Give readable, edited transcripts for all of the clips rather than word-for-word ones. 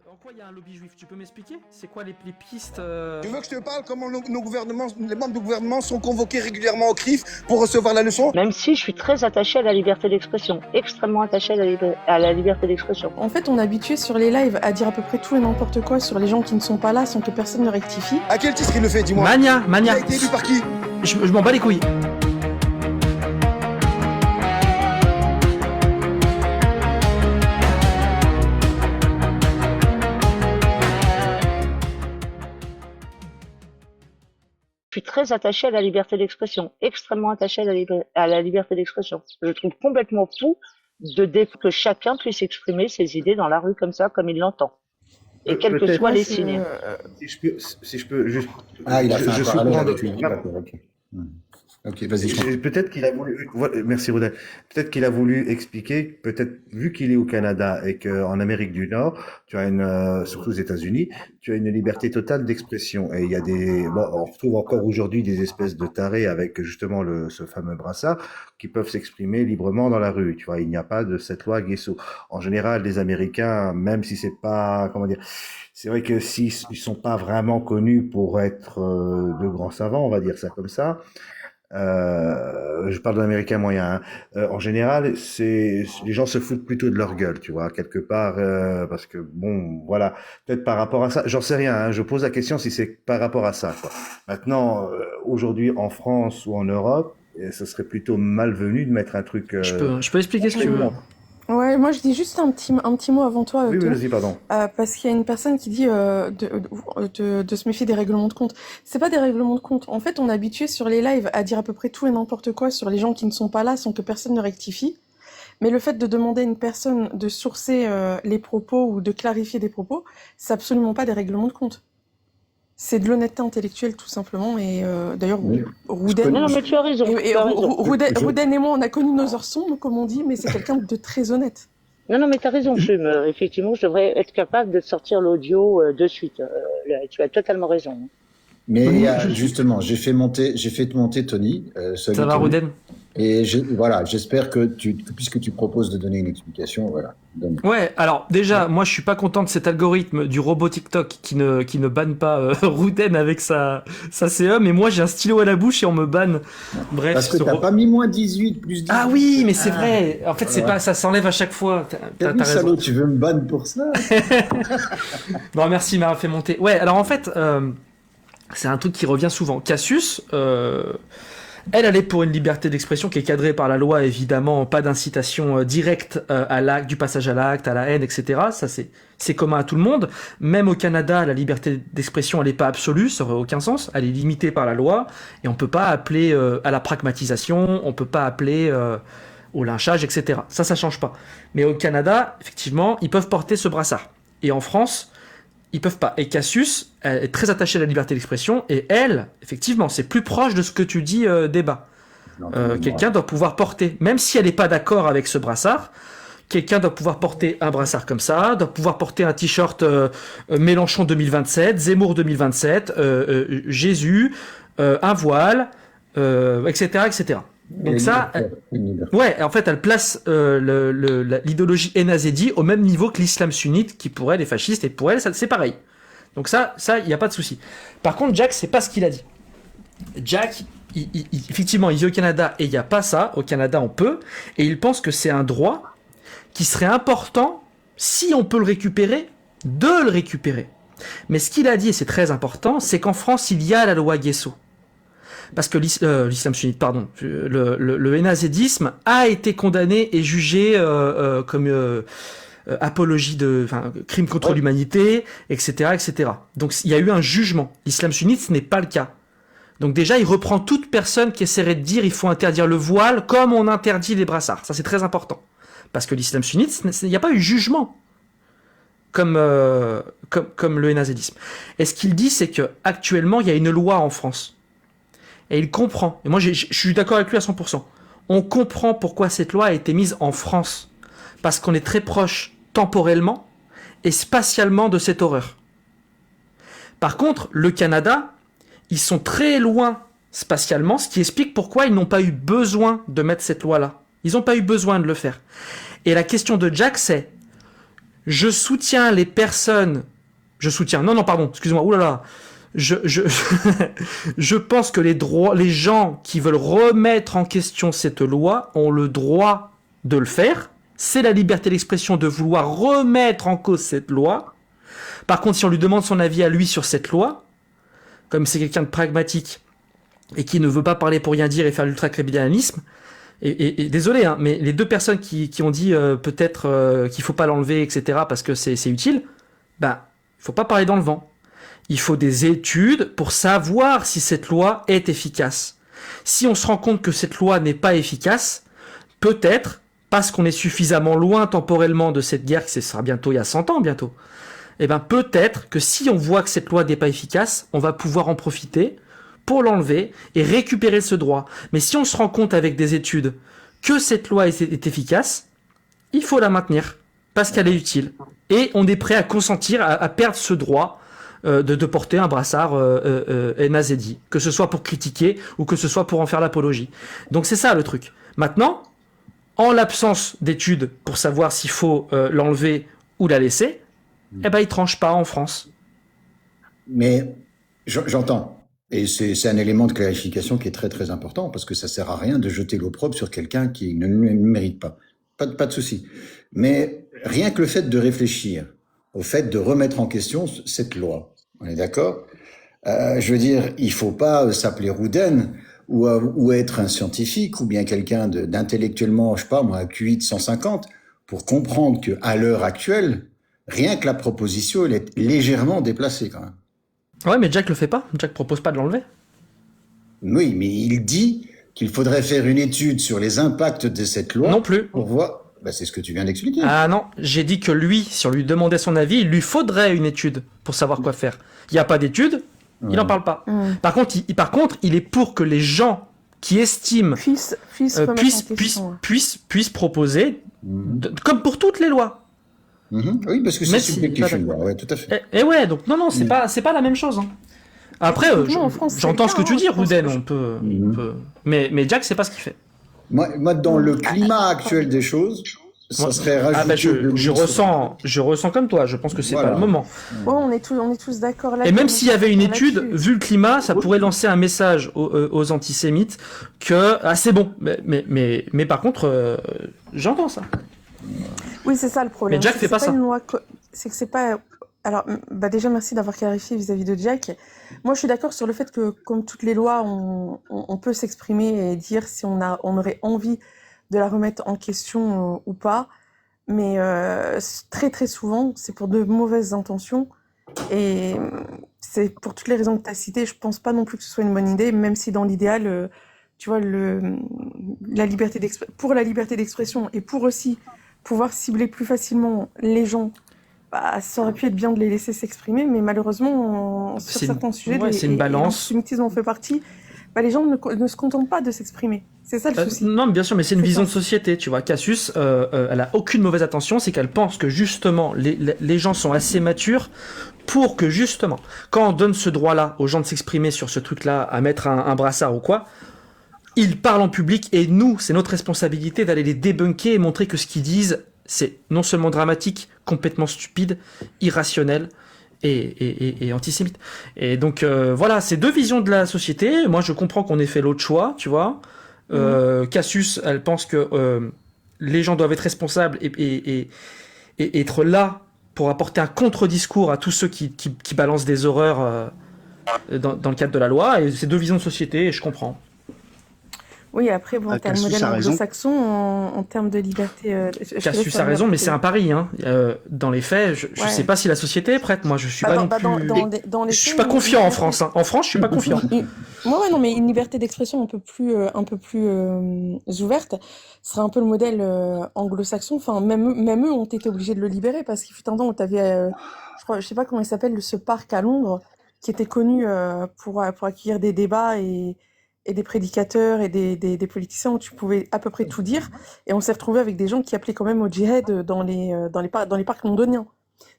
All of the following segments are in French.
En quoi il y a un lobby juif? Tu peux m'expliquer? C'est quoi les pistes Tu veux que je te parle comment nos gouvernements, les membres du gouvernement sont convoqués régulièrement au CRIF pour recevoir la leçon? Même si je suis très attachée à la liberté d'expression, extrêmement attachée à la liberté d'expression. En fait, on est habitué sur les lives à dire à peu près tout et n'importe quoi sur les gens qui ne sont pas là sans que personne ne rectifie. À quel titre il le fait, dis-moi? Mania. Il a été élu par qui? Je m'en bats les couilles. Je suis très attachée à la liberté d'expression, extrêmement attachée à la liberté d'expression. Je trouve complètement fou que chacun puisse exprimer ses idées dans la rue comme ça, comme il l'entend. Et quels que soient les signes. Si je peux juste. Ah, il a fait un parallèle avec lui. D'accord. Ok. Ok, vas-y. Peut-être qu'il a voulu. Merci Rodin. Peut-être qu'il a voulu expliquer. Peut-être vu qu'il est au Canada et qu'en Amérique du Nord, tu as surtout aux États-Unis, tu as une liberté totale d'expression. Et il y a on retrouve encore aujourd'hui des espèces de tarés avec justement ce fameux brassard qui peuvent s'exprimer librement dans la rue. Tu vois, il n'y a pas de cette loi Guesso. En général, les Américains, même si c'est pas, comment dire, c'est vrai que s'ils sont pas vraiment connus pour être de grands savants, on va dire ça comme ça. Je parle de l'américain moyen. En général, les gens se foutent plutôt de leur gueule, tu vois, quelque part, parce que bon, voilà, peut-être par rapport à ça, j'en sais rien. Hein, je pose la question si c'est par rapport à ça, quoi. Maintenant, aujourd'hui, en France ou en Europe, ce serait plutôt malvenu de mettre un truc. Je peux expliquer si tu veux. Ouais, moi je dis juste un petit mot avant toi. Oui, vas-y, pardon. Parce qu'il y a une personne qui dit de se méfier des règlements de compte. C'est pas des règlements de compte. En fait, on est habitué sur les lives à dire à peu près tout et n'importe quoi sur les gens qui ne sont pas là sans que personne ne rectifie. Mais le fait de demander à une personne de sourcer les propos ou de clarifier des propos, c'est absolument pas des règlements de compte. C'est de l'honnêteté intellectuelle tout simplement. Et d'ailleurs, Oui. Rouden, Non, mais tu as raison. Rouden et moi, on a connu nos heures sombres, comme on dit, mais c'est quelqu'un de très honnête. Non, mais tu as raison, Plume. Effectivement, je devrais être capable de sortir l'audio de suite. Tu as totalement raison. Mais justement, j'ai fait monter Tony. Salut, Ça va, Tony. Rouden? Et voilà, j'espère que puisque tu proposes de donner une explication, voilà. Donne. Ouais, alors déjà, moi je suis pas content de cet algorithme du robot TikTok qui ne banne pas Rouden avec sa CE, mais moi j'ai un stylo à la bouche et on me banne. Bref. Parce que t'as pas mis moins 18, plus 18. Ah oui, mais c'est vrai. En fait, c'est pas, ça s'enlève à chaque fois. T'as vu, raison. salaud, tu veux me ban pour ça? Non, merci, il m'a fait monter. Ouais, alors en fait, c'est un truc qui revient souvent. Cassius, elle est pour une liberté d'expression qui est cadrée par la loi, évidemment, pas d'incitation directe à l'acte, du passage à l'acte, à la haine, etc. Ça, c'est commun à tout le monde. Même au Canada, la liberté d'expression, elle n'est pas absolue, ça aurait aucun sens. Elle est limitée par la loi, et on peut pas appeler à la pragmatisation, on peut pas appeler au lynchage, etc. Ça change pas. Mais au Canada, effectivement, ils peuvent porter ce brassard. Et en France, ils peuvent pas. Et Cassius elle est très attachée à la liberté d'expression, et elle, effectivement, c'est plus proche de ce que tu dis, débat. Quelqu'un doit pouvoir porter, même si elle n'est pas d'accord avec ce brassard, quelqu'un doit pouvoir porter un brassard comme ça, doit pouvoir porter un t-shirt Mélenchon 2027, Zemmour 2027, Jésus, un voile, etc., etc. Donc ça, ouais, en fait, elle place l'idéologie Enazedi au même niveau que l'islam sunnite, qui pour elle est fasciste, et pour elle, c'est pareil. Donc ça, il n'y a pas de souci. Par contre, Jack, c'est pas ce qu'il a dit. Jack, effectivement, il vit au Canada, et il n'y a pas ça. Au Canada, on peut, et il pense que c'est un droit qui serait important, si on peut le récupérer, de le récupérer. Mais ce qu'il a dit, et c'est très important, c'est qu'en France, il y a la loi Guesso. Parce que l'islam sunnite, pardon, le hénazédisme a été condamné et jugé comme apologie crime contre l'humanité, etc., etc. Donc il y a eu un jugement. L'islam sunnite, ce n'est pas le cas. Donc déjà, il reprend toute personne qui essaierait de dire il faut interdire le voile comme on interdit les brassards. Ça, c'est très important. Parce que l'islam sunnite, il n'y a pas eu jugement comme le hénazédisme. Et ce qu'il dit, c'est que actuellement, il y a une loi en France. Et il comprend. Et moi, je suis d'accord avec lui à 100%. On comprend pourquoi cette loi a été mise en France. Parce qu'on est très proche temporellement et spatialement de cette horreur. Par contre, le Canada, ils sont très loin spatialement, ce qui explique pourquoi ils n'ont pas eu besoin de mettre cette loi-là. Ils n'ont pas eu besoin de le faire. Et la question de Jack, c'est Je soutiens les personnes. Non, pardon, excuse-moi. Oulala. Je pense que les gens qui veulent remettre en question cette loi ont le droit de le faire. C'est la liberté d'expression de vouloir remettre en cause cette loi. Par contre, si on lui demande son avis à lui sur cette loi, comme c'est quelqu'un de pragmatique et qui ne veut pas parler pour rien dire et faire l'ultracrébidalisme, et désolé, hein, mais les deux personnes qui ont dit peut-être qu'il faut pas l'enlever, etc., parce que c'est utile, il faut pas parler dans le vent. Il faut des études pour savoir si cette loi est efficace. Si on se rend compte que cette loi n'est pas efficace, peut-être, parce qu'on est suffisamment loin temporellement de cette guerre, que ce sera bientôt, il y a 100 ans bientôt, peut-être que si on voit que cette loi n'est pas efficace, on va pouvoir en profiter pour l'enlever et récupérer ce droit. Mais si on se rend compte avec des études que cette loi est efficace, il faut la maintenir, parce qu'elle est utile. Et on est prêt à consentir à perdre ce droit de porter un brassard nazedi, que ce soit pour critiquer ou que ce soit pour en faire l'apologie. Donc c'est ça le truc. Maintenant, en l'absence d'études pour savoir s'il faut l'enlever ou la laisser, ils tranchent pas en France. Mais j'entends. Et c'est un élément de clarification qui est très très important parce que ça sert à rien de jeter l'opprobre sur quelqu'un qui ne le mérite pas. Pas de souci. Mais rien que le fait de réfléchir au fait de remettre en question cette loi, on est d'accord? Je veux dire, il faut pas s'appeler Rouden ou être un scientifique ou bien quelqu'un d'intellectuellement, je sais pas moi, QI de 150 pour comprendre que à l'heure actuelle, rien que la proposition, elle est légèrement déplacée quand même. Ouais, mais Jack le fait pas. Jack propose pas de l'enlever. Oui, mais il dit qu'il faudrait faire une étude sur les impacts de cette loi. Non plus. Pour voir. C'est ce que tu viens d'expliquer. Ah non, j'ai dit que lui, si on lui demandait son avis, il lui faudrait une étude pour savoir quoi faire. Il n'y a pas d'étude, il n'en parle pas. Par contre, il est pour que les gens qui estiment puissent proposer, comme pour toutes les lois. Oui, parce que c'est subjectif une loi, ouais, tout à fait. Et ouais, donc non, c'est pas la même chose. Hein. Après, j'entends ce que tu dis, Rouden, on peut. Mais Jack, c'est pas ce qu'il fait. Moi, dans le climat actuel des choses, ça serait rajouter je ressens comme toi. Je pense que c'est pas le moment. Ouais, on est tous d'accord là. Et même s'il y avait une étude, vu le climat, ça pourrait lancer un message aux antisémites que c'est bon. Mais par contre, j'entends ça. Oui, c'est ça le problème. Mais Jack fait pas ça. C'est que c'est pas. Alors, déjà, merci d'avoir clarifié vis-à-vis de Jack. Moi, je suis d'accord sur le fait que, comme toutes les lois, on peut s'exprimer et dire si on aurait envie de la remettre en question ou pas. Mais très, très souvent, c'est pour de mauvaises intentions. Et c'est pour toutes les raisons que tu as citées. Je pense pas non plus que ce soit une bonne idée, même si dans l'idéal, tu vois, pour la liberté d'expression et pour aussi pouvoir cibler plus facilement les gens, ça aurait pu être bien de les laisser s'exprimer, mais malheureusement, sur certains sujets, c'est une balance. L'antisémitisme en fait partie, les gens ne se contentent pas de s'exprimer. C'est ça le souci. Non, mais bien sûr, mais c'est une vision de société, tu vois. Cassius, elle a aucune mauvaise intention, c'est qu'elle pense que justement, les gens sont assez matures pour que justement, quand on donne ce droit-là aux gens de s'exprimer sur ce truc-là, à mettre un brassard ou quoi, ils parlent en public et nous, c'est notre responsabilité d'aller les débunker et montrer que ce qu'ils disent, c'est non seulement dramatique, complètement stupide, irrationnel et antisémite. Et donc voilà, c'est deux visions de la société. Moi, je comprends qu'on ait fait l'autre choix, tu vois. Cassius, elle pense que les gens doivent être responsables et être là pour apporter un contre-discours à tous ceux qui balancent des horreurs dans le cadre de la loi. Et c'est deux visions de société, et je comprends. Oui, après, bon, t'as le modèle anglo-saxon en termes de liberté. Cassius a raison, mais c'est un pari. Hein. Dans les faits, je sais pas si la société est prête. Moi, je suis pas non plus. Je suis pas confiant en France. Hein. En France, je suis pas confiant. Non, mais une liberté d'expression un peu plus ouverte serait un peu le modèle anglo-saxon. Enfin, même eux ont été obligés de le libérer parce qu'il fut un temps où t'avais, je sais pas comment il s'appelle, ce parc à Londres qui était connu pour accueillir des débats et des prédicateurs et des politiciens où tu pouvais à peu près tout dire. Et on s'est retrouvé avec des gens qui appelaient quand même au djihad dans les parcs londoniens.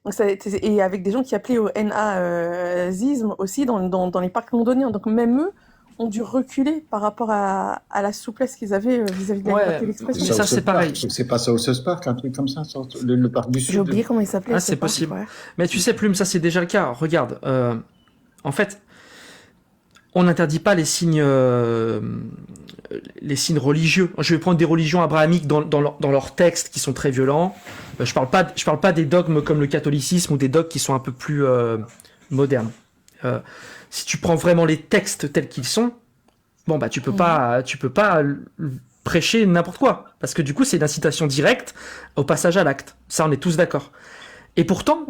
Donc et avec des gens qui appelaient au nazisme aussi dans les parcs londoniens. Donc même eux ont dû reculer par rapport à la souplesse qu'ils avaient vis-à-vis de la liberté Ouais, d'expression. mais ça, c'est pareil. C'est pas South Park, un truc comme ça, le parc du Sud. J'ai oublié comment il s'appelait. Ah, ce c'est parc, possible. ouais. Mais tu sais, Plume, ça c'est déjà le cas. Regarde, en fait, on n'interdit pas les signes religieux. Je vais prendre des religions abrahamiques dans leurs textes qui sont très violents. Je parle pas des dogmes comme le catholicisme ou des dogmes qui sont un peu plus modernes. Si tu prends vraiment les textes tels qu'ils sont, bon bah tu peux pas prêcher n'importe quoi, parce que du coup c'est une incitation directe au passage à l'acte. Ça, on est tous d'accord. Et pourtant,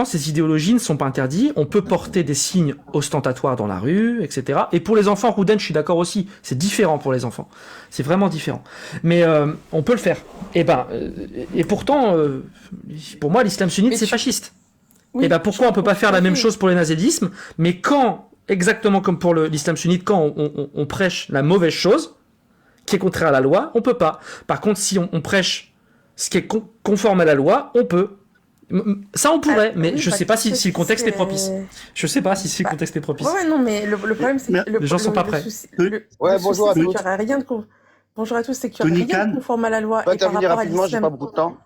ces idéologies ne sont pas interdites. On peut porter des signes ostentatoires dans la rue, etc. Et pour les enfants, Rouden, je suis d'accord aussi. C'est différent pour les enfants. C'est vraiment différent. Mais on peut le faire. Et pourtant, pour moi, l'islam sunnite, c'est fasciste. Oui, Et pourquoi on peut pas faire la même chose pour le nazisme? Mais quand, exactement comme pour l'islam sunnite, quand on prêche la mauvaise chose, qui est contraire à la loi, on peut pas. Par contre, si on prêche ce qui est conforme à la loi, on peut. Ça, on pourrait, mais oui, je sais pas si le contexte est propice. Je sais pas si le contexte est propice. Ouais, non, mais le problème, c'est que les gens sont pas prêts. Bonjour à tous. Bonjour à tous, c'est qu'il n'y a rien de conforme à la loi. Pas Et par terminer rapport à rapidement, j'ai l'islam. pas beaucoup de temps.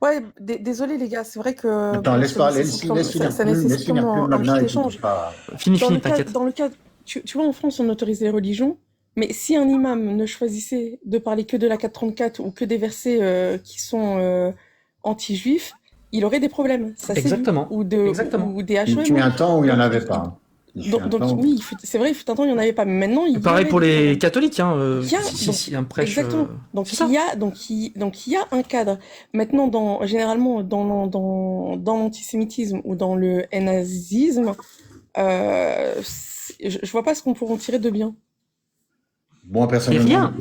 Ouais, désolé les gars, c'est vrai que Attends, laisse parler, ça nécessite sûrement un petit échange. Fini, t'inquiète. Dans le cas, tu vois, en France, on autorise les religions, mais si un imam ne choisissait de parler que de la 434 ou que des versets qui sont anti-juifs, il aurait des problèmes. Ça, Exactement. Ou des Il fut HOM. un temps où il n'y en avait pas. Oui, c'est vrai, il fut un temps, il n'y en avait pas. Mais maintenant, il y Pareil aurait pour des les problèmes. catholiques, hein. Il y a- Si un prêche. Exactement. Donc c'est ça. il y a un cadre. Maintenant, généralement dans l'antisémitisme ou dans le nazisme, je vois pas ce qu'on pourrait en tirer de bien. Moi, Mais personnellement. rien.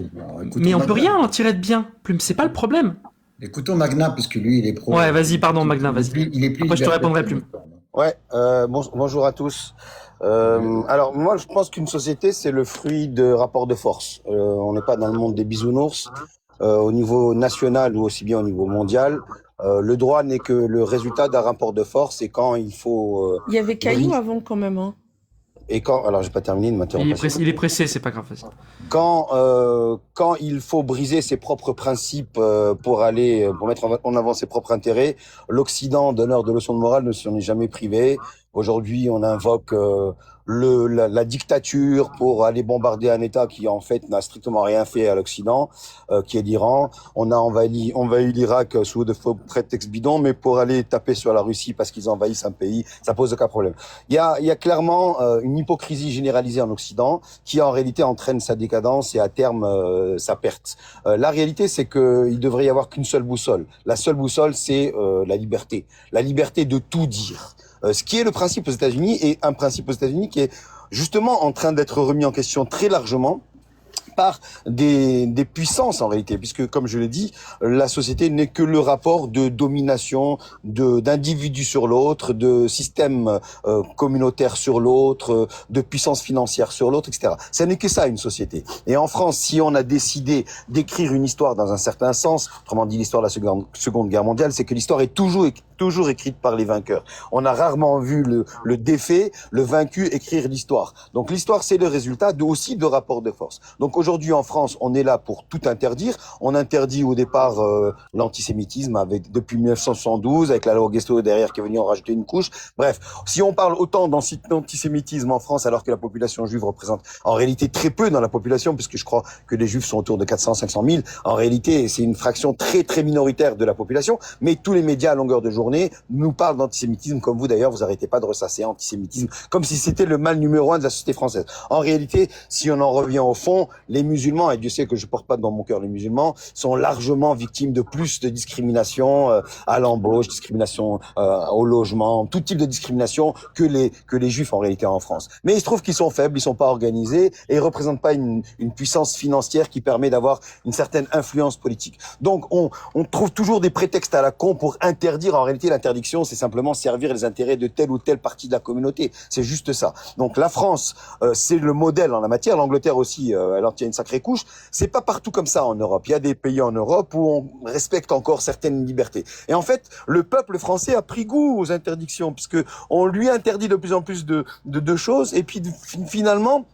Écoutons Mais on peut Magna. rien en tirer de bien. Plume, c'est pas le problème. Écoutons Magna, puisque lui, il est pro. Ouais, vas-y, pardon, Magna, vas-y. Il est plus Après, je te répondrai plus. Ouais, bonjour à tous. Alors moi, je pense qu'une société, c'est le fruit de rapports de force. On n'est pas dans le monde des bisounours. Au niveau national ou aussi bien au niveau mondial, le droit n'est que le résultat d'un rapport de force. Et quand il faut Il y avait Caillou avant quand même, hein. alors j'ai pas terminé, ne m'interromps pas. Il est pressé, c'est pas grave, vas-y. Quand il faut briser ses propres principes pour mettre en avant ses propres intérêts, l'Occident, donneur de leçons de morale, ne s'en est jamais privé. Aujourd'hui, on invoque la dictature pour aller bombarder un État qui en fait n'a strictement rien fait à l'Occident, qui est l'Iran. On a envahi l'Irak sous de faux prétextes bidons, mais pour aller taper sur la Russie parce qu'ils envahissent un pays, ça pose aucun problème. Il y a clairement une hypocrisie généralisée en Occident qui en réalité entraîne sa décadence et à terme sa perte. La réalité, c'est qu'il devrait y avoir qu'une seule boussole. La seule boussole, c'est la liberté de tout dire. Ce qui est le principe aux États-Unis et un principe aux États-Unis qui est justement en train d'être remis en question très largement par des puissances en réalité, puisque comme je l'ai dit, la société n'est que le rapport de domination d'individus sur l'autre, de système communautaire sur l'autre, de puissance financière sur l'autre, etc. Ça n'est que ça une société. Et en France, si on a décidé d'écrire une histoire dans un certain sens, autrement dit l'histoire de la Seconde Guerre mondiale, c'est que l'histoire est toujours écrite par les vainqueurs. On a rarement vu le défait, le vaincu écrire l'histoire. Donc l'histoire, c'est le résultat aussi de rapports de force. Donc aujourd'hui en France, on est là pour tout interdire. On interdit au départ l'antisémitisme depuis 1972 avec la loi Guesto derrière qui est venue en rajouter une couche. Bref, si on parle autant d'antisémitisme en France alors que la population juive représente en réalité très peu dans la population, puisque je crois que les juifs sont autour de 400-500 000, en réalité c'est une fraction très très minoritaire de la population, mais tous les médias à longueur de journée nous parlent d'antisémitisme, comme vous d'ailleurs, vous arrêtez pas de ressasser antisémitisme, comme si c'était le mal numéro 1 de la société française. En réalité, si on en revient au fond, les musulmans, et Dieu sait que je porte pas dans mon cœur les musulmans, sont largement victimes de plus de discrimination à l'embauche, discrimination au logement, tout type de discrimination que les juifs en réalité en France. Mais il se trouve qu'ils sont faibles, ils sont pas organisés et ils représentent pas une puissance financière qui permet d'avoir une certaine influence politique. Donc on trouve toujours des prétextes à la con pour interdire. En réalité, l'interdiction, c'est simplement servir les intérêts de telle ou telle partie de la communauté. C'est juste ça. Donc la France, c'est le modèle en la matière. L'Angleterre aussi, elle en tient une sacrée couche. C'est pas partout comme ça en Europe. Il y a des pays en Europe où on respecte encore certaines libertés. Et en fait, le peuple français a pris goût aux interdictions, puisque on lui interdit de plus en plus de choses. Et puis finalement,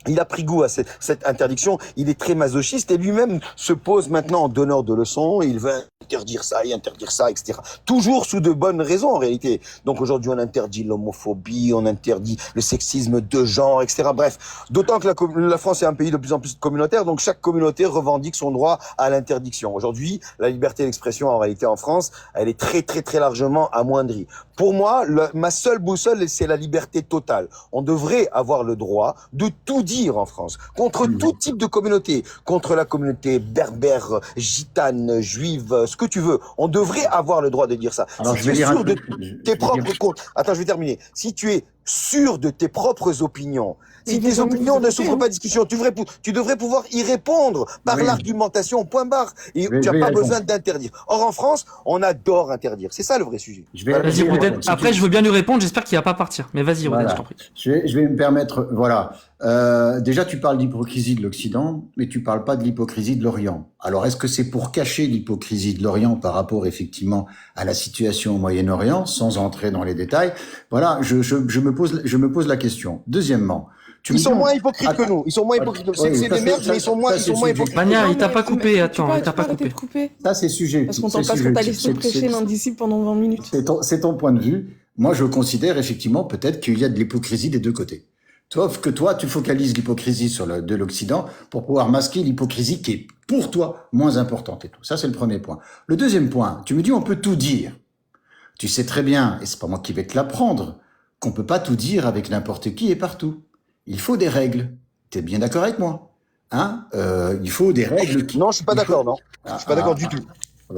Il a pris goût à cette interdiction. Il est très masochiste et lui-même se pose maintenant en donneur de leçons. Il veut interdire ça et interdire ça, etc. Toujours sous de bonnes raisons en réalité. Donc aujourd'hui, on interdit l'homophobie, on interdit le sexisme de genre, etc. Bref, d'autant que la France est un pays de plus en plus communautaire, donc chaque communauté revendique son droit à l'interdiction. Aujourd'hui, la liberté d'expression en réalité en France, elle est très très très largement amoindrie. Pour moi, ma seule boussole, c'est la liberté totale. On devrait avoir le droit de tout dire en France, contre tout type de communauté, contre la communauté berbère, gitane, juive, ce que tu veux. On devrait avoir le droit de dire ça. Alors, Si je vais tu es dire un sûr de truc. tes propres comptes, attends, je vais terminer. Si tu es sûr de tes propres opinions, si tes opinions ne s'ouvrent pas à discussion, tu devrais pouvoir y répondre par Oui. l'argumentation, point barre. Et Je tu n'as vais y pas répondre. besoin d'interdire. Or, en France, on adore interdire. C'est ça le vrai sujet. Je vais, Voilà. Vas-y, je vais Rouden. répondre. Si Après, tu- je veux bien lui répondre. J'espère qu'il va pas partir. Mais vas-y, Rouden, Voilà. je t'en prie. Je vais me permettre, voilà. Déjà, tu parles d'hypocrisie de l'Occident, mais tu parles pas de l'hypocrisie de l'Orient. Alors, est-ce que c'est pour cacher l'hypocrisie de l'Orient par rapport, effectivement, à la situation au Moyen-Orient, sans entrer dans les détails? Voilà, je me pose la question. Deuxièmement, tu me Ils dis, sont moins hypocrites que nous. Ils sont moins hypocrites. Oui, C'est ça, des merdes, ça, mais ils sont moins ça, c'est hypocrites. subjectif. Mania, Non, il t'a mais- pas coupé, mais attends, tu il t'a peux pas arrêter coupé. de couper. Ça, c'est sujet. Parce qu'on t'entend pas ce que t'as laissé prêcher lundi pendant 20 minutes. C'est ton point de vue. Moi, je considère effectivement peut-être qu'il y a de l'hypocrisie des deux côtés. Sauf que toi, tu focalises l'hypocrisie de l'Occident pour pouvoir masquer l'hypocrisie qui est pour toi moins importante et tout. Ça, c'est le premier point. Le deuxième point, tu me dis on peut tout dire. Tu sais très bien, et c'est pas moi qui vais te l'apprendre, qu'on peut pas tout dire avec n'importe qui et partout. Il faut des règles. T'es bien d'accord avec moi? Hein? Il faut des règles. Non, je suis pas d'accord, non. Je suis pas d'accord du tout.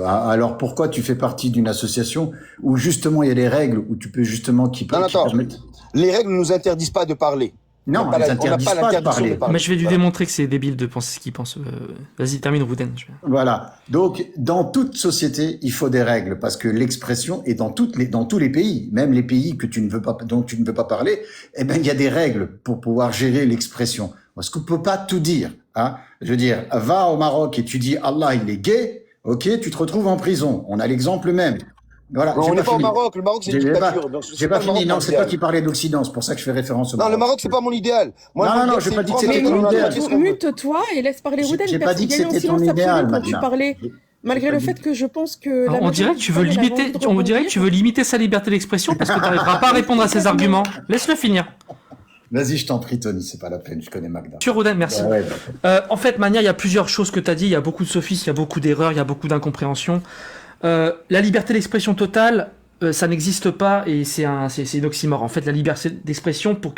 Alors pourquoi tu fais partie d'une association où justement il y a des règles où tu peux justement qui Non, attends. permettent... Les règles ne nous interdisent pas de parler. Non, On n'a elles pas interdisent pas de l'interdiction parler. Mais je vais lui Voilà. démontrer que c'est débile de penser ce qu'il pense. Vas-y, termine, Rouden. Voilà. Donc, dans toute société, il faut des règles parce que l'expression est dans tous les pays, même les pays que tu ne veux pas, dont tu ne veux pas parler. Eh ben, il y a des règles pour pouvoir gérer l'expression. Parce qu'on peut pas tout dire, hein. Je veux dire, va au Maroc et tu dis Allah, il est gay. Ok, tu te retrouves en prison. On a l'exemple même. Voilà. Non, j'ai on n'est pas au fini. Maroc. Le Maroc, c'est une J'ai pas- dictature. Donc, J'ai c'est pas le Maroc fini. Non, mon c'est toi idéal. qui parlais d'Occident. C'est pour ça que je fais référence au Non, le Maroc. Maroc, c'est pas mon idéal. Moi, Non, mon non, idéal, j'ai c'est pas une dit que France c'était avec ton une idéal. nation, qu'est-ce qu'on veut. Mute-toi et laisse parler Rouden. J'ai pas dit que Personne c'était ton silence absolu idéal, quand tu Magna. parlais. Malgré le fait que je pense que la On dirait que tu veux majorité limiter, avait envie de on dirait que tu veux limiter sa liberté d'expression parce que tu n'arriveras pas à répondre à ses arguments. Laisse-le finir. Vas-y, je t'en prie, Tony. C'est pas la peine. Je connais Magda. Monsieur Rouden, merci. Ouais. En fait, Mania, il y a plusieurs choses que tu as dit. Il y a beaucoup de sophismes, il y a beaucoup d'erreurs, il y a beaucoup d'incompréhensions. La liberté d'expression totale, ça n'existe pas et c'est une oxymore. En fait, la liberté d'expression, pour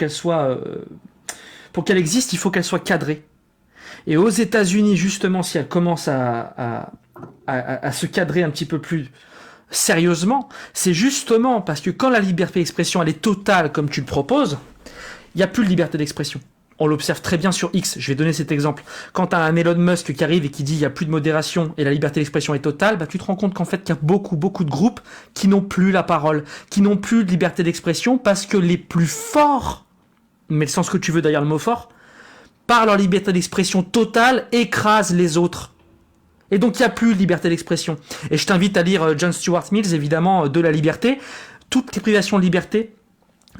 qu'elle existe, il faut qu'elle soit cadrée. Et aux États-Unis, justement, si elle commence à se cadrer un petit peu plus sérieusement, c'est justement parce que quand la liberté d'expression elle est totale comme tu le proposes, il n'y a plus de liberté d'expression. On l'observe très bien sur X, je vais donner cet exemple. Quand tu as un Elon Musk qui arrive et qui dit il n'y a plus de modération et la liberté d'expression est totale, bah tu te rends compte qu'en fait il y a beaucoup de groupes qui n'ont plus la parole, qui n'ont plus de liberté d'expression parce que les plus forts, mais le sens que tu veux d'ailleurs le mot fort, par leur liberté d'expression totale, écrasent les autres. Et donc il n'y a plus de liberté d'expression. Et je t'invite à lire John Stuart Mills, évidemment, de la liberté. Toute privation de liberté,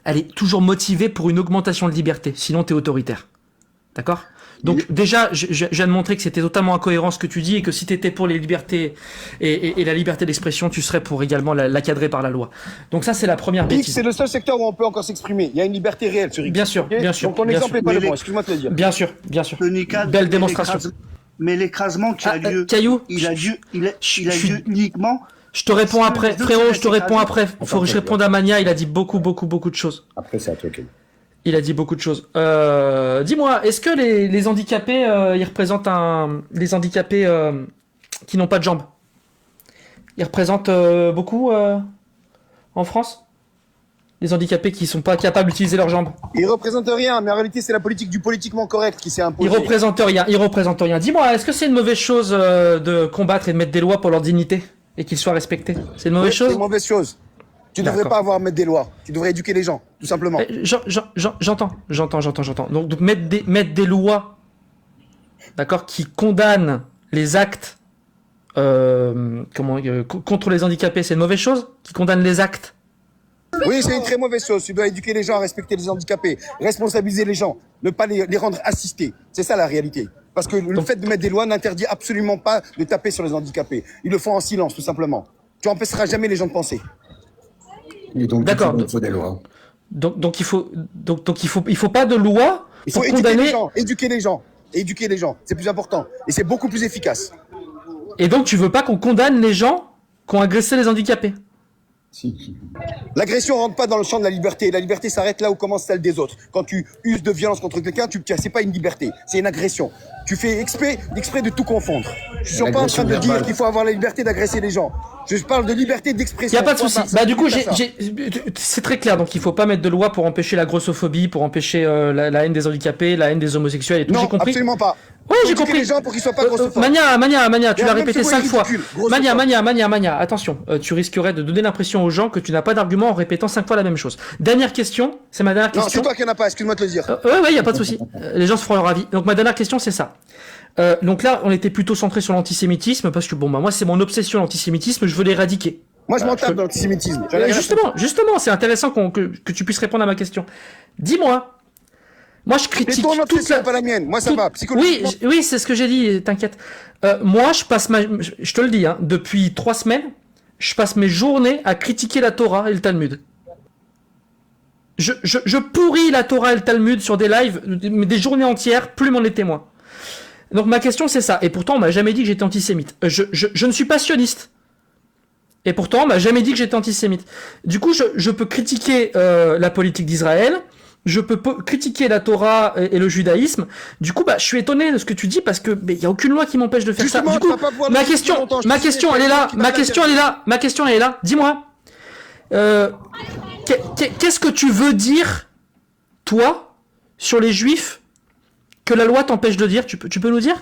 elle est toujours motivée pour une augmentation de liberté, sinon tu es autoritaire. D'accord ? Donc déjà, je viens de montrer que c'était totalement incohérent ce que tu dis et que si tu étais pour les libertés et la liberté d'expression, tu serais pour également la cadrer par la loi. Donc ça, c'est la première X, bêtise. c'est le seul secteur où on peut encore s'exprimer. Il y a une liberté réelle sur X. Bien sûr, Ok bien sûr. Donc ton bien exemple sûr. n'est pas Mais le bon, les- excuse-moi de te le dire. Bien sûr, bien sûr. Tony Khan, Belle démonstration. Mais l'écrasement qui a Ah, lieu, Caillou, il a lieu je suis- lieu uniquement. je te réponds Parce que après. les deux Frérot, se je te réponds laissent après. Faut que je réponde à Mania, il a dit beaucoup de choses. Après, c'est à toi, Ken. Il a dit beaucoup de choses. Dis-moi, est-ce que les handicapés, ils représentent les handicapés qui n'ont pas de jambes, ils représentent beaucoup en France? Les handicapés qui sont pas capables d'utiliser leurs jambes. Il représente rien, mais en réalité, c'est la politique du politiquement correct qui s'est Ils imposée. représentent rien. Ils représentent rien. Dis-moi, est-ce que c'est une mauvaise chose de combattre et de mettre des lois pour leur dignité et qu'ils soient respectés? C'est une mauvaise C'est chose? une mauvaise chose. Tu devrais D'accord. pas avoir à mettre des lois. Tu devrais éduquer les gens, tout simplement. J'entends. Donc mettre des lois, d'accord, qui condamnent les actes contre les handicapés, c'est une mauvaise chose? Qui condamnent les actes? Oui, c'est une très mauvaise chose. Tu dois éduquer les gens à respecter les handicapés, responsabiliser les gens, ne pas les rendre assistés. C'est ça la réalité. Parce que le fait de mettre des lois n'interdit absolument pas de taper sur les handicapés. Ils le font en silence, tout simplement. Tu empêcheras jamais les gens de penser. Et donc, D'accord. il faut des lois. Donc il faut pas de loi Il faut pour éduquer condamner. les gens, éduquer les gens. C'est plus important. Et c'est beaucoup plus efficace. Et donc tu veux pas qu'on condamne les gens qui ont agressé les handicapés? Si. L'agression rentre pas dans le champ de la liberté. La liberté s'arrête là où commence celle des autres. Quand tu uses de violence contre quelqu'un, c'est pas une liberté, c'est une agression. Tu fais exprès de tout confondre. Je suis pas en train de dire qu'il faut avoir la liberté d'agresser les gens. Je parle de liberté Il d'expression. y a pas de souci. Bah du coup, ça. c'est très clair. Donc il faut pas mettre de loi pour empêcher la grossophobie, pour empêcher la haine des handicapés, la haine des homosexuels et tout. Non, J'ai compris. absolument pas. Ouais, j'ai Éduquer compris. les gens pour qu'ils soient pas grossophobes. Mania, tu Et l'as même répété ce mot 5 est fois. ridicule, grossophobe. Mania, attention. Tu risquerais de donner l'impression aux gens que tu n'as pas d'argument en répétant 5 fois la même chose. Dernière question, c'est ma dernière Non, question. c'est toi qui en as pas, excuse-moi de te le dire. Ouais, y a pas de souci. Les gens se feront leur avis. Donc ma dernière question, c'est ça. Donc là, on était plutôt centré sur l'antisémitisme parce que bon, bah moi, c'est mon obsession l'antisémitisme. Je veux l'éradiquer. Moi, je m'en tape de l'antisémitisme. Justement, c'est intéressant que tu puisses répondre à ma question. Dis-moi. Moi, je C'est critique ton toute obsession, la... pas la mienne. Moi, ça tout- va. Psychologiquement. Oui, c'est ce que j'ai dit, t'inquiète. Moi, je te le dis, hein, depuis 3 semaines, je passe mes journées à critiquer la Torah et le Talmud. Je pourris la Torah et le Talmud sur des lives, des journées entières, plus m'en est témoin. Donc ma question, c'est ça. Et pourtant, on m'a jamais dit que j'étais antisémite. Je ne suis pas sioniste. Et pourtant, on m'a jamais dit que j'étais antisémite. Du coup, je peux critiquer la politique d'Israël, je peux critiquer la Torah et le judaïsme. Du coup, bah, je suis étonné de ce que tu dis parce que il y a aucune loi qui m'empêche de faire Justement, ça. Du tu coup, vas pas pouvoir ma le question, dire longtemps. Je ma te question, sais, elle est là. qui va Ma pas question, dire. elle est là. Ma question, elle est là. Dis-moi, qu'est-ce que tu veux dire, toi, sur les Juifs que la loi t'empêche de dire? Tu peux nous dire?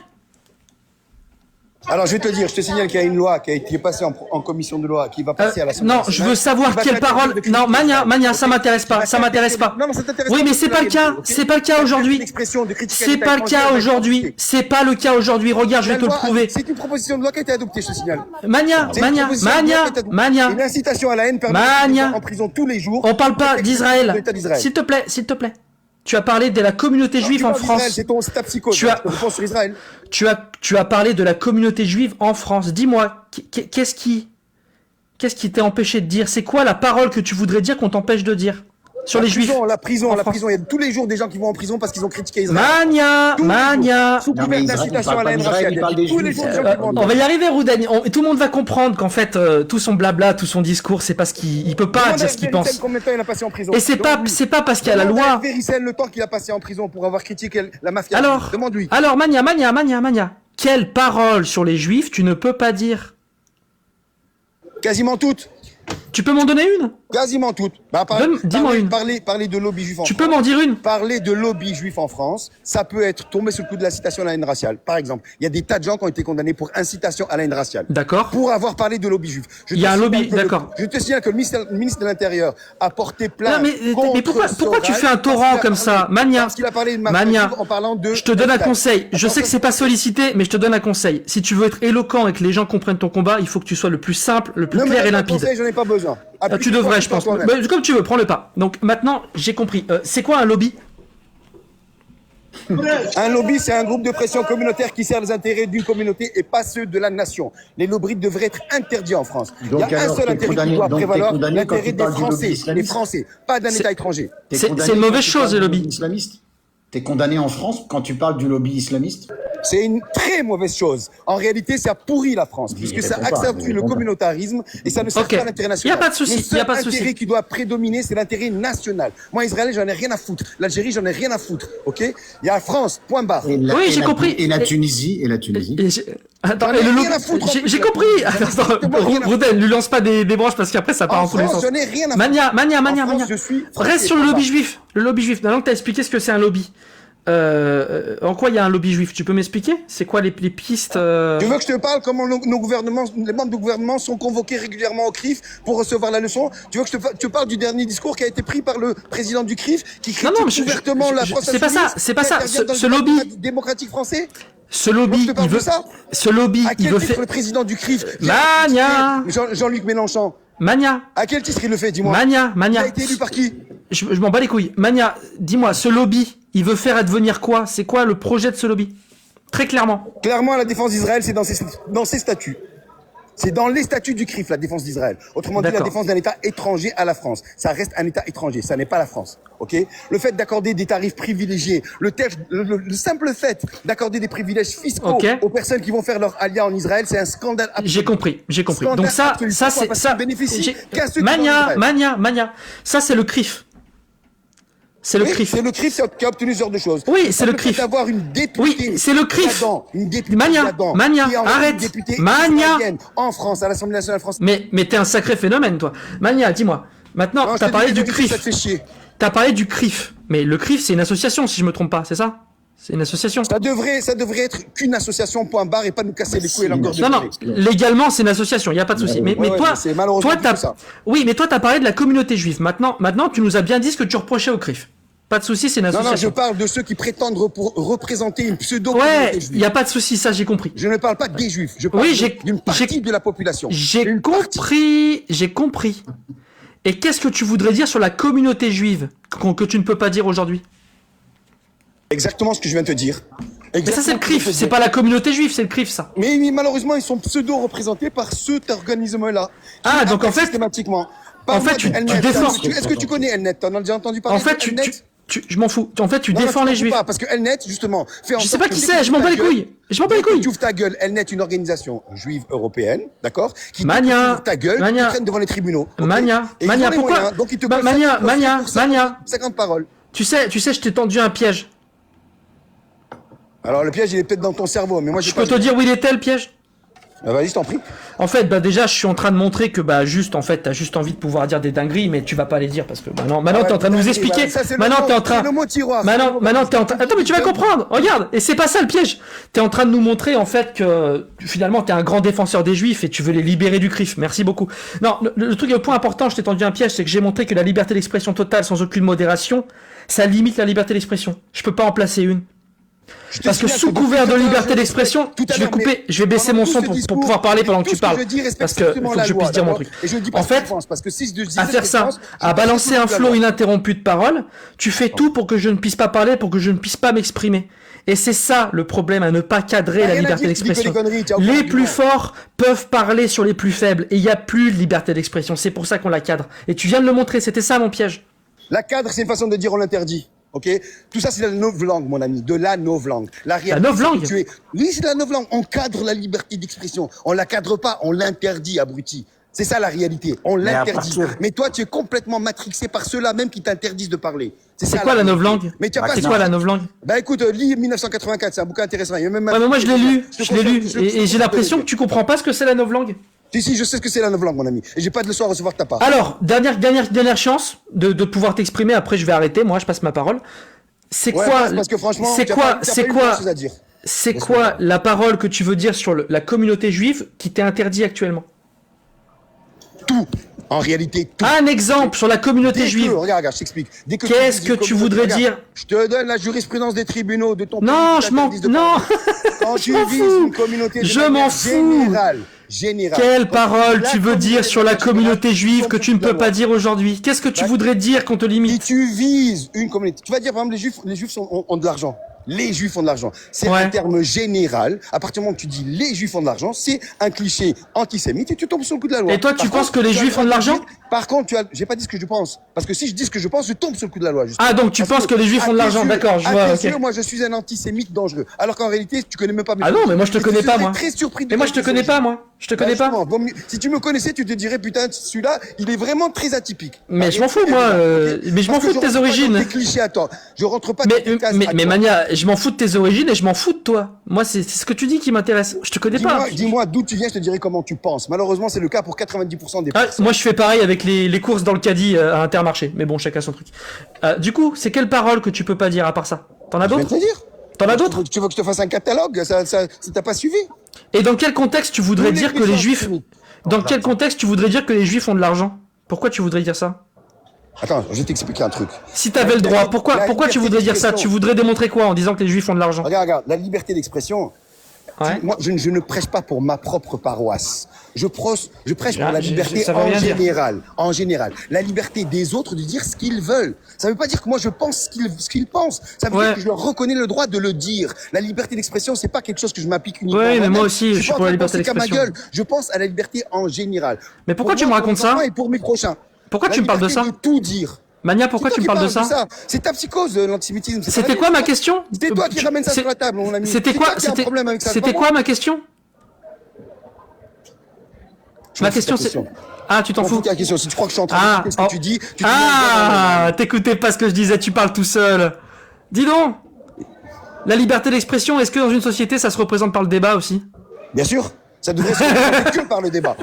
Alors, je vais te dire, je te signale qu'il y a une loi qui est passée en commission de loi, qui va passer à l'Assemblée Non, nationale. je veux savoir qui va quelle s'interdire parole. de critiquer Non, Mania, Israël. ça m'intéresse pas. Ça m'intéresse pas. Non, mais ça t'intéresse Oui, pas, mais c'est pas le cas. ok C'est pas le cas aujourd'hui. L'expression de critiquer C'est pas le cas aujourd'hui. C'est pas le cas aujourd'hui. Regarde, je vais te le prouver. C'est une proposition de loi qui a été adoptée, je te signale. Mania, C'est une proposition de loi qui a été adoptée. Mania. Une incitation à la haine permet Mania. de mettre en prison tous les jours. On parle pas de d'Israël. l'État d'Israël. S'il te plaît. Tu as parlé de la communauté Alors, juive tu en parles d'Israël, France. C'est ta psychose. Tu as- Je pense sur Israël. Tu as parlé de la communauté juive en France. Dis-moi, qu'est-ce qui t'est empêché de dire? C'est quoi la parole que tu voudrais dire qu'on t'empêche de dire sur les juifs? La prison. en Il France. y a tous les jours des gens qui vont en prison parce qu'ils ont critiqué Israël. Mania. Sous Non, couvert mais Israël, d'incitation il à la haine parle pas raciale. d'Israël, il parle des Tous les Juifs. jours des gens qui vont en On va y arriver, Roudani. Tout le monde va comprendre qu'en fait, tout son blabla, tout son discours, c'est parce qu'il peut pas dire ce qu'il pense. Combien de temps il a passé en prison? Et c'est pas parce qu'il y a la loi. Véricel, le temps qu'il a passé en prison pour avoir critiqué la mafia. Alors, Demande-lui. Mania. Quelle parole sur les juifs tu ne peux pas dire? Quasiment toutes. Tu peux m'en donner une? Quasiment toutes. Bah, Dis-moi une. Parler de lobby juif en Tu France. peux m'en dire une? Parler de lobby juif en France, ça peut être tombé sous le coup de l'incitation à la haine raciale. Par exemple, il y a des tas de gens qui ont été condamnés pour incitation à la haine raciale. D'accord. Pour avoir parlé de lobby juif. Il y a un lobby, d'accord. Je te signale que le ministre de l'Intérieur a porté plainte. Non, mais pourquoi tu fais un torrent comme ça? Mania. Parce qu'il a parlé de mafia Mania. juive en parlant de. Je te donne un conseil. Je sais que c'est pas sollicité, mais je te donne un conseil. Si tu veux être éloquent et que les gens comprennent ton combat, il faut que tu sois le plus simple, le plus Non, mais clair et pas de limpide. conseil, j'en ai pas besoin. Tu devrais, je pense. Toi-même. Comme tu veux, prends le pas. Donc maintenant, j'ai compris. C'est quoi un lobby? Un lobby, c'est un groupe de pression communautaire qui sert les intérêts d'une communauté et pas ceux de la nation. Les lobbies devraient être interdits en France. Donc il y a un alors, seul t'es intérêt qui condamné- doit donc t'es prévaloir, condamné quand l'intérêt tu des parles du lobby Français. Les islamiste. Français, pas d'un C'est- État étranger. T'es C'est condamné une quand mauvaise tu chose, parles le du lobby. islamiste. T'es condamné en France quand tu parles du lobby islamiste. C'est une très mauvaise chose. En réalité, ça pourrit la France, puisque ça réponds pas, accentue le réponds pas. communautarisme et ça ne sert Ok. pas à l'intérêt national. Y a pas de souci, Le seul y a pas de souci. intérêt qui doit prédominer, c'est l'intérêt national. Moi, Israël, j'en ai rien à foutre. L'Algérie, j'en ai rien à foutre. Ok? Il y a la France, point barre. Et Oui, et j'ai compris. Et la Tunisie. Et la Tunisie. Attends, J'en ai et le rien lobby. à foutre, en plus, J'ai là. compris. Attends, Exactement rien à Roudel, lui lance pas des branches parce qu'après ça part En en tous les France, sens. j'en ai rien à foutre. Mania. En France, je suis français, Reste sur le point lobby barre. juif. Le lobby juif. Maintenant que t'as expliqué ce que c'est un lobby. En quoi il y a un lobby juif? Tu peux m'expliquer? C'est quoi les pistes Tu veux que je te parle comment nos gouvernements, les membres du gouvernement sont convoqués régulièrement au CRIF pour recevoir la leçon? Tu veux que je te parle du dernier discours qui a été pris par le président du CRIF qui critique mais ouvertement la France c'est pas ça, insoumise, c'est pas qui ça. intervient dans Ce le lobby- débat démocratique français? Ce lobby, je te parle il veut. de ça Ce lobby, À il quel veut titre faire. le président du CRIF Mania. Jean-Luc Mélenchon Mania. À quel titre il le fait, dis-moi? Mania. Il a été élu par qui? Je m'en bats les couilles. Mania, dis-moi, ce lobby, il veut faire advenir quoi? C'est quoi le projet de ce lobby? Très clairement. Clairement, la défense d'Israël, c'est dans ses statuts. C'est dans les statuts du CRIF, la défense d'Israël. Autrement dit, la D'accord. défense d'un État étranger à la France. Ça reste un État étranger, ça n'est pas la France. Ok? Le fait d'accorder des tarifs privilégiés, le simple fait d'accorder des privilèges fiscaux Ok. aux personnes qui vont faire leur alia en Israël, c'est un scandale absolu. J'ai compris. Scandale Donc ça, absolu. ça Pourquoi? c'est Parce ça. qu'il bénéficie j'ai- qu'à ceux qui vont en Israël. Mania. Ça c'est le CRIF. C'est le Oui, CRIF. c'est le CRIF qui a obtenu ce genre de choses. Oui, c'est le fait CRIF. d'avoir une députée. Oui, c'est le CRIF. là-dedans, une députée Mania, là-dedans, Mania, qui est en arrête. une députée Mania. israélienne en France, à l'Assemblée nationale française. Mais t'es un sacré phénomène, toi. Mania, dis-moi. Maintenant, Non, je t'as te parlé dis du la vérité, ça CRIF. te fait chier. T'as parlé du CRIF. Mais le CRIF, c'est une association, si je me trompe pas, c'est ça? C'est une association. Ça devrait être qu'une association, point barre, et pas nous casser les couilles et l'encore de Non, non, légalement, c'est une association, il n'y a pas de souci. Mais ouais, toi, c'est malheureusement toi, du tout ça. oui, mais toi, t'as parlé de la communauté juive. Maintenant, tu nous as bien dit ce que tu reprochais au CRIF. Pas de souci, c'est une Non, je association. parle de ceux qui prétendent représenter une pseudo-communauté Ouais, il juive. n'y a pas de souci, ça, j'ai compris. Je ne parle pas des juifs, je parle Oui, d'une partie de la population. J'ai Une partie. compris. Et qu'est-ce que tu voudrais dire sur la communauté juive que tu ne peux pas dire aujourd'hui? Exactement ce que je viens de te dire. Mais ça, c'est le CRIF, c'est pas la communauté juive, c'est le CRIF, ça. Mais malheureusement, ils sont pseudo-représentés par cet organisme-là. Ah, donc en fait, systématiquement. en fait, tu défends. Est-ce que tu connais Elnet? T'en as déjà entendu parler? En fait, de Elnet? je m'en fous. En fait, tu Non, non, défends tu les t'en fous juifs. pas, parce que Elnet, justement, fait en Je sais sorte pas que qui dès c'est, que je m'en tu bats les ouvres ta couilles. Je m'en bats les gueule, dès que couilles. tu ouvres ta gueule, Elnet, une organisation juive européenne, d'accord? Qui Mania, dès que tu ouvres ta gueule, Mania. ils traînent devant les tribunaux. ok? Mania, Et ils Mania, ont les pourquoi moyens, donc ils te Bah, peuvent Mania, faire Mania, pour 50 Mania. 50 paroles. Tu sais, je t'ai tendu un piège. Alors, le piège, il est peut-être dans ton cerveau, mais moi, Je peux te dire où il était, le piège? Vas-y, je t'en prie. En fait, déjà, je suis en train de montrer que, juste, en fait, t'as juste envie de pouvoir dire des dingueries, mais tu vas pas les dire parce que maintenant, t'es en train de nous expliquer. Maintenant, t'es en train. Le mot tiroir. Maintenant, t'es en train. Attends, mais tu vas comprendre. Regarde, et c'est pas ça le piège. T'es en train de nous montrer, en fait, que finalement, t'es un grand défenseur des juifs et tu veux les libérer du CRIF. Merci beaucoup. Non, le point important, je t'ai tendu un piège, c'est que j'ai montré que la liberté d'expression totale, sans aucune modération, ça limite la liberté d'expression. Je peux pas en placer une. Parce que sous couvert de liberté d'expression, je vais couper, je vais baisser mon son pour pouvoir parler pendant que tu parles. Parce que faut que je puisse dire mon truc. En fait, à faire ça, à balancer un flot ininterrompu de parole, tu fais tout pour que je ne puisse pas parler, pour que je ne puisse pas m'exprimer. Et c'est ça le problème, à ne pas cadrer la liberté d'expression. Les plus forts peuvent parler sur les plus faibles, et il n'y a plus de liberté d'expression. C'est pour ça qu'on la cadre. Et tu viens de le montrer, c'était ça mon piège. La cadre, c'est une façon de dire on l'interdit. Ok, tout ça c'est de la novlangue, mon ami, de la novlangue. La novlangue. Oui, c'est de la novlangue. On cadre la liberté d'expression. On la cadre pas, on l'interdit, abruti. C'est ça la réalité. On l'interdit. Mais toi, tu es complètement matrixé par ceux-là même qui t'interdisent de parler. C'est quoi la novlangue? Mais tu as pas. C'est quoi la novlangue? Bah écoute, lis 1984, c'est un bouquin intéressant. Il y a même ouais, mais moi je l'ai lu, et j'ai l'impression que tu comprends pas ce que c'est la novlangue. Si, je sais ce que c'est la novlangue, mon ami. Et j'ai pas de leçon à recevoir de ta part. Alors, dernière chance de pouvoir t'exprimer. Après, je vais arrêter. Moi, je passe ma parole. C'est quoi? Parce que franchement, c'est quoi la parole que tu veux dire sur la communauté juive qui t'est interdit actuellement? Tout. En réalité, tout. Un exemple sur la communauté juive. Regarde, je t'explique. Qu'est-ce que tu voudrais dire? Je te donne la jurisprudence des tribunaux de ton pays. Non, je m'en fous. Non. Quand tu vises une communauté je m'en fous. Général. Quelle parole tu veux dire sur la communauté juive que tu ne peux pas dire aujourd'hui? Qu'est-ce que tu voudrais dire qu'on te limite? Si tu vises une communauté, tu vas dire par exemple les juifs ont de l'argent. Les juifs ont de l'argent. C'est un terme général. À partir du moment où tu dis les juifs ont de l'argent, c'est un cliché antisémite et tu tombes sur le coup de la loi. Et toi, tu penses que les juifs ont de l'argent? Par contre, j'ai pas dit ce que je pense. Parce que si je dis ce que je pense, je tombe sur le coup de la loi. Justement. Ah, donc tu penses que les juifs ont de l'argent, d'accord, je vois. Okay. Moi, je suis un antisémite dangereux. Alors qu'en réalité, tu connais même pas mes Ah non, mais moi je te connais pas, moi. Très surpris de mais moi je te connais pas, moi. Je te connais pas. Si tu me connaissais, tu te dirais, putain, celui-là, il est vraiment très atypique. Mais je m'en fous, moi. Mais je m'en fous de tes origines. Des clichés à toi. Je rentre pas mais Mania, je m'en fous de tes origines et je m'en fous de toi. Moi, c'est ce que tu dis qui m'intéresse. Je te connais pas. Dis-moi d'où tu viens, je te dirai comment tu penses. Malheureusement, c'est le cas pour 90% des personnes. Moi, je fais pareil avec les courses dans le caddie à Intermarché. Mais bon, chacun son truc. Du coup, c'est quelle parole que tu peux pas dire à part ça? T'en as d'autres? T'en as d'autres? Tu veux que je te fasse un catalogue? Ça t'a pas suivi? Et dans quel contexte tu voudrais dire que les juifs... Dans quel contexte tu voudrais dire que les juifs ont de l'argent? Pourquoi tu voudrais dire ça? Attends, je vais t'expliquer un truc. Si t'avais le droit, pourquoi tu voudrais dire ça? Tu voudrais démontrer quoi en disant que les juifs ont de l'argent? Regarde, la liberté d'expression, Ouais. Moi, je ne prêche pas pour ma propre paroisse. Je prêche pour la Je- liberté ça veut en rien dire. général. En général. La liberté des autres de dire ce qu'ils veulent. Ça veut pas dire que moi je pense ce qu'ils pensent. Ça veut Ouais. dire que je leur reconnais le droit de le dire. La liberté d'expression, c'est pas quelque chose que je m'applique uniquement. Ouais, à mais moi-même. moi aussi, je suis pas en pour la train de liberté penser qu'à ma d'expression. gueule. Je pense à la liberté en général. Mais pourquoi Pour tu me moi, racontes pour mes ça enfants et pour mes prochains. Pourquoi La tu me parles de liberté ça tout dire. Mania, pourquoi C'est tu me toi parles qui de ça C'est ta psychose, l'antisémitisme. C'est C'était pas quoi la- ma question C'est toi qui ramène ça C'est- sur la table, mon ami. C'était C'est quoi toi qui as un problème avec ça, C'était pas quoi moi. ma question Ma question c'est... Ah, tu t'en T'en fous fous la question. Si tu crois que je suis en train Ah, d'écouter ce que oh. tu dis, tu Ah, t'écoutais pas ce que je disais, tu parles tout seul. Dis donc, la liberté d'expression, est-ce que dans une société, ça se représente par le débat aussi Bien sûr, ça devrait se représenter que par le débat.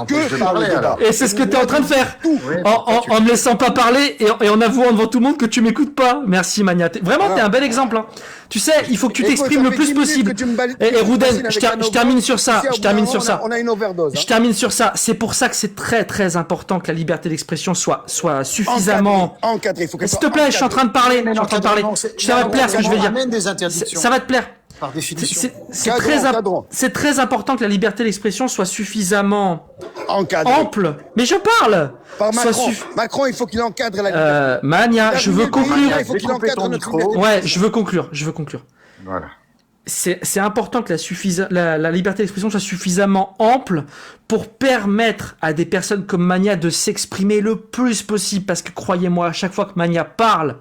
Que par le débat. Et c'est ce que t'es en train de faire, Tout. en me laissant pas parler et en avouant devant tout le monde que tu m'écoutes pas. Merci Mania. Vraiment, t'es un bel exemple. Hein. Tu sais, il faut que tu Écoute, t'exprimes ça le fait plus 10 minutes possible. que tu me balades- Et tu me Rouden, fascines avec un je termine sur ça. Tu sais, au Je bout termine d'un sur moment, ça. On a une overdose. Je termine sur ça. C'est pour ça que c'est très très important que la liberté d'expression soit suffisamment. Encadré. Il faut qu'elle S'il soit te plaît, je suis en train de parler. Je suis en train de parler. Ça va te plaire ce que je vais dire. Amène des interdictions. Ça va te plaire. Par définition. C'est très important que la liberté d'expression soit suffisamment encadré. ample. Mais je parle. Par Soit Macron. Macron, il faut qu'il encadre la liberté. Mania, je veux conclure. Il faut qu'il encadre notre liberté. Ouais, je veux conclure. Je veux conclure. Voilà. C'est important que la liberté d'expression soit suffisamment ample pour permettre à des personnes comme Mania de s'exprimer le plus possible. Parce que croyez-moi, à chaque fois que Mania parle,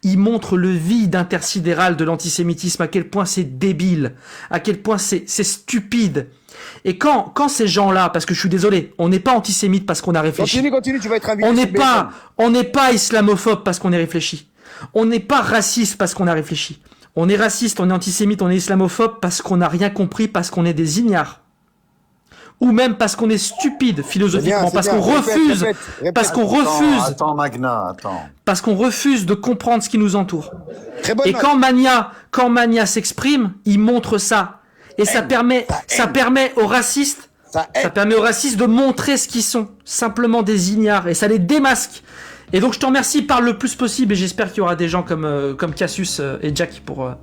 il montre le vide intersidéral de l'antisémitisme, à quel point c'est débile, à quel point c'est stupide. Et quand ces gens-là, parce que je suis désolé, on n'est pas antisémite parce qu'on a réfléchi. Continue, tu vas être invité. On n'est pas islamophobe parce qu'on est réfléchi. On n'est pas raciste parce qu'on a réfléchi. On est raciste, on est antisémite, on est islamophobe parce qu'on n'a rien compris, parce qu'on est des ignares. Ou même parce qu'on est stupide philosophiquement, parce qu'on refuse, Attends, Magna, attends. parce qu'on refuse de comprendre ce qui nous entoure. Très bonne Et note. quand Mania s'exprime, il montre ça. Et ça permet aux racistes, ça permet aux racistes de montrer ce qu'ils sont. Simplement des ignares. Et ça les démasque. Et donc je te remercie, parle le plus possible et j'espère qu'il y aura des gens comme Cassius et Jack pour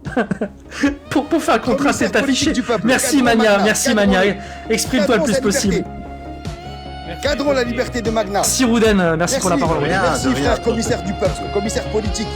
faire contraster cet affiché. Merci Mania, merci Mania. Exprime-toi le plus possible. Cadrons la liberté de Magna. Merci Rouden, merci pour la parole. Merci frère commissaire du peuple, commissaire politique.